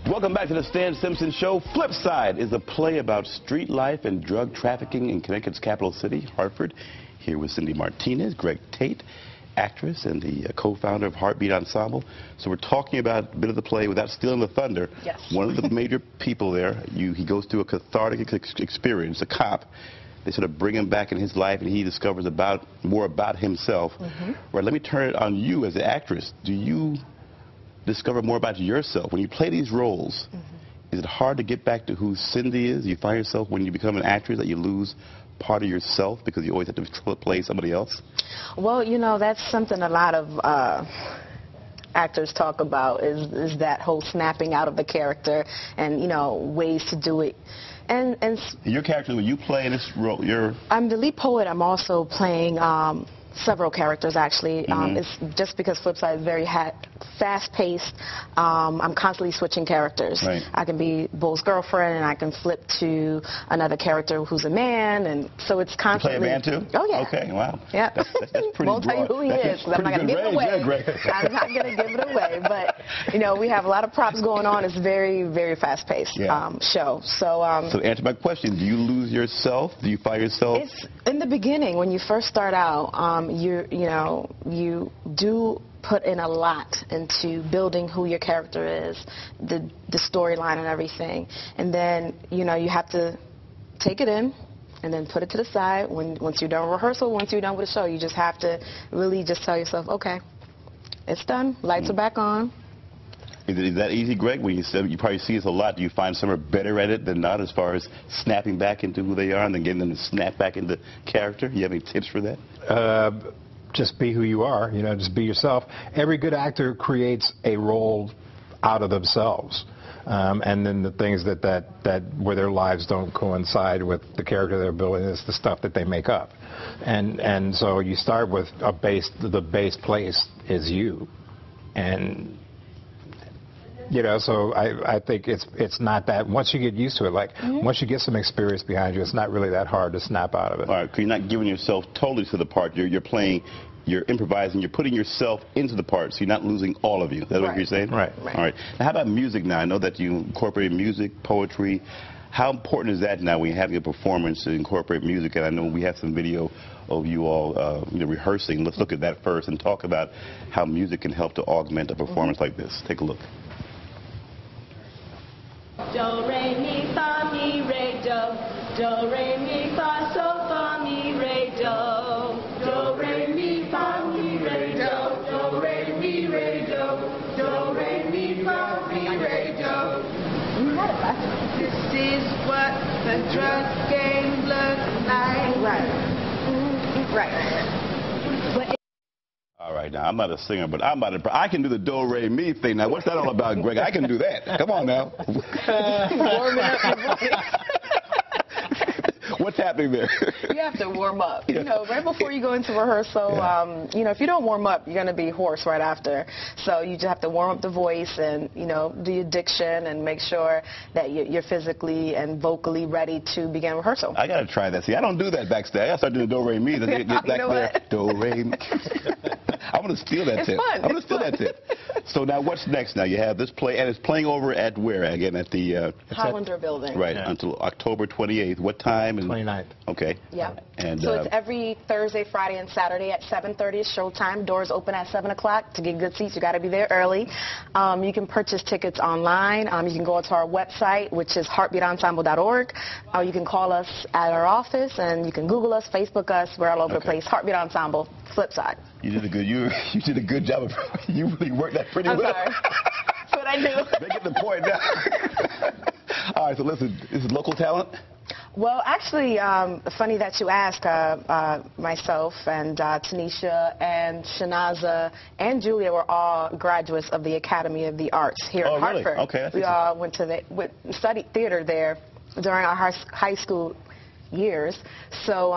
Welcome back to the Stan Simpson Show. Flipside is a play about street life and drug trafficking in Connecticut's capital city, Hartford. Here with Cindy Martinez, Greg Tate, actress and the co-founder of HartBeat Ensemble. So we're talking about a bit of the play without stealing the thunder. Yes. One of the major people there, he goes through a cathartic experience, a cop. They sort of bring him back in his life, and he discovers more about himself. Right, let me turn it on you as an actress. Do you discover more about yourself when you play these roles? Is it hard to get back to who Cindy is? You find yourself when you become an actress that you lose part of yourself because you always have to play somebody else? Well, you know, that's something a lot of actors talk about is that whole snapping out of the character and, you know, ways to do it. And your character, when you play in this role, I'm the lead poet. I'm also playing several characters, actually. It's just because Flipside is very fast-paced. I'm constantly switching characters. Right. I can be Bull's girlfriend, and I can flip to another character who's a man, and so it's constantly. You play a man too? Oh yeah. Okay, wow. Yeah. That's pretty Won't tell you who he is, because I'm not going to give it away. I'm not going to give it away, but you know, we have a lot of props going on. It's very, very fast-paced show. So answer my question: do you lose yourself? Do you find yourself? It's in the beginning when you first start out. You do put in a lot into building who your character is, the storyline and everything, and then you have to take it in and then put it to the side. Once you're done rehearsal, once you're done with the show, you just have to really just tell yourself, okay, it's done, lights are back on. Is that easy, Greg? When you probably see this a lot, do you find some are better at it than not as far as snapping back into who they are and then getting them to snap back into character? You have any tips for that? Just be who you are, just be yourself. Every good actor creates a role out of themselves. And then the things that where their lives don't coincide with the character they're building is the stuff that they make up. And so you start with the base place is you. And so I think it's not that, once you get used to it, like once you get some experience behind you, it's not really that hard to snap out of it. All right, because you're not giving yourself totally to the part. You're playing, you're improvising, you're putting yourself into the part, so you're not losing all of you. Is that what you're saying? Right. All right. Now, how about music now? I know that you incorporate music, poetry. How important is that now when you're having a performance to incorporate music? And I know we have some video of you all rehearsing. Let's look at that first and talk about how music can help to augment a performance like this. Take a look. Do, re, mi, fa, mi, re, do. Do, re, mi, fa, so, fa, mi, re, do. Do, re, mi, fa, mi, re, do. Do, re, mi, re, do. Do, re, mi, fa, mi, re, do. This is what the drug game looks like. Right. All right, now, I'm not a singer, but I can do the do-re-mi thing. Now, what's that all about, Greg? I can do that. Come on now. What's happening there? You have to warm up. Right before you go into rehearsal, if you don't warm up, you're going to be hoarse right after. So you just have to warm up the voice and, do your diction and make sure that you're physically and vocally ready to begin rehearsal. I got to try that. See, I don't do that backstage. I got to start doing the do-re-mi. Get back there. Do-re-mi. I'm going to steal that tip. Fun. I'm going to steal that tip. So now what's next? Now you have this play, and it's playing over at where, again, at the... Hollander Building. Right, until October 28th. What time? 29th. Okay. Yeah. And so it's every Thursday, Friday, and Saturday at 7:30 is showtime. Doors open at 7 o'clock. To get good seats, you got to be there early. You can purchase tickets online. You can go to our website, which is HartBeatEnsemble.org. Or you can call us at our office, and you can Google us, Facebook us. We're all over the place. HartBeat Ensemble, Flipside. You did a good job of you really worked that pretty well. Sorry. That's what I do. They get the point now. All right, so listen, this is local talent? Well, actually, funny that you ask. Myself and Tanisha and Shanaza and Julia were all graduates of the Academy of the Arts here in Hartford. Really? Okay. We all went to studied theater there during our high school years. So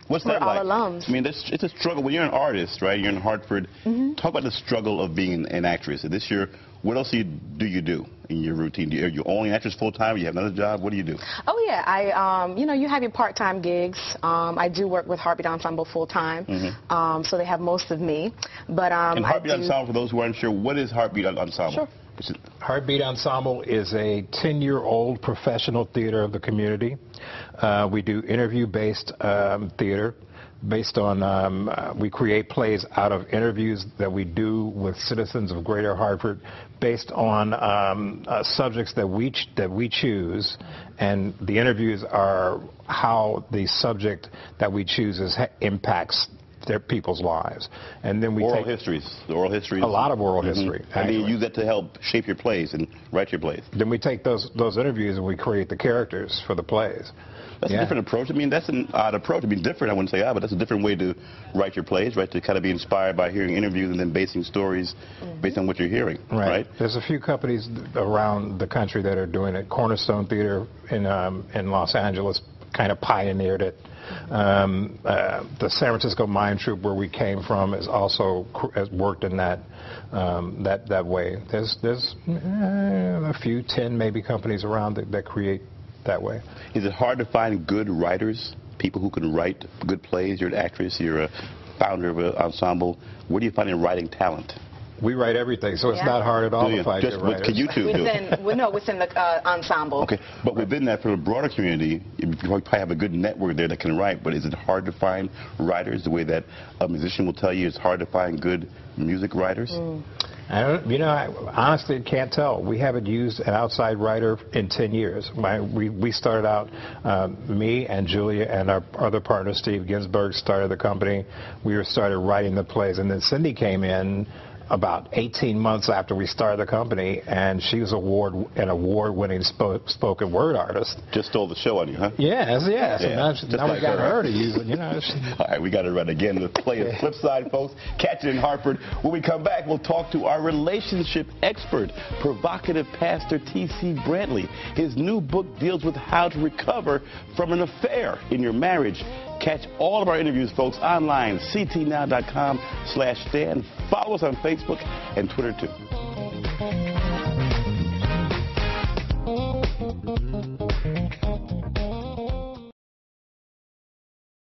what's we're that all like? alums. I mean, it's a struggle. When you're an artist, right? You're in Hartford. Talk about the struggle of being an actress. This year, what else do you do in your routine? Are you only an actress full time? Or you have another job? What do you do? Oh yeah, you have your part-time gigs. I do work with HartBeat Ensemble full time, so they have most of me. But and HartBeat Ensemble, for those who aren't sure, what is HartBeat Ensemble? Sure. HartBeat Ensemble is a 10-year-old professional theater of the community. We do interview-based theater. Based on, we create plays out of interviews that we do with citizens of Greater Hartford, based on subjects that we choose, and the interviews are how the subject that we choose impacts their people's lives. And then we oral take histories, the oral histories. A lot of oral history. And then you use that to help shape your plays and write your plays. Then we take those interviews and we create the characters for the plays. That's a different approach. I mean, that's an odd approach. I mean, different, I wouldn't say odd, but that's a different way to write your plays, right? To kind of be inspired by hearing interviews and then basing stories based on what you're hearing, right? There's a few companies around the country that are doing it. Cornerstone Theater in Los Angeles kind of pioneered it. The San Francisco Mime Troupe, where we came from, has worked in that way. There's a few, 10 maybe companies around that create that way. Is it hard to find good writers, people who can write good plays? You're an actress, you're a founder of an ensemble. Where do you find your writing talent? We write everything, so it's not hard at all to find good writers. Can you two do it? Within the ensemble. Okay, but within that, for the broader community, you probably have a good network there that can write, but is it hard to find writers the way that a musician will tell you it's hard to find good music writers? I honestly can't tell. We haven't used an outside writer in 10 years. We started out, me and Julia and our other partner, Steve Ginsberg, started the company. We started writing the plays, and then Cindy came in about 18 months after we started the company, and she was an award-winning spoken word artist. Just stole the show on you, huh? Yes. So now we got her to use it, All right, we got to run again. The play is Flipside, folks. Catch it in Hartford. When we come back, we'll talk to our relationship expert, provocative pastor T.C. Brantley. His new book deals with how to recover from an affair in your marriage. Catch all of our interviews, folks, online, ctnow.com/Stan. Follow us on Facebook and Twitter, too.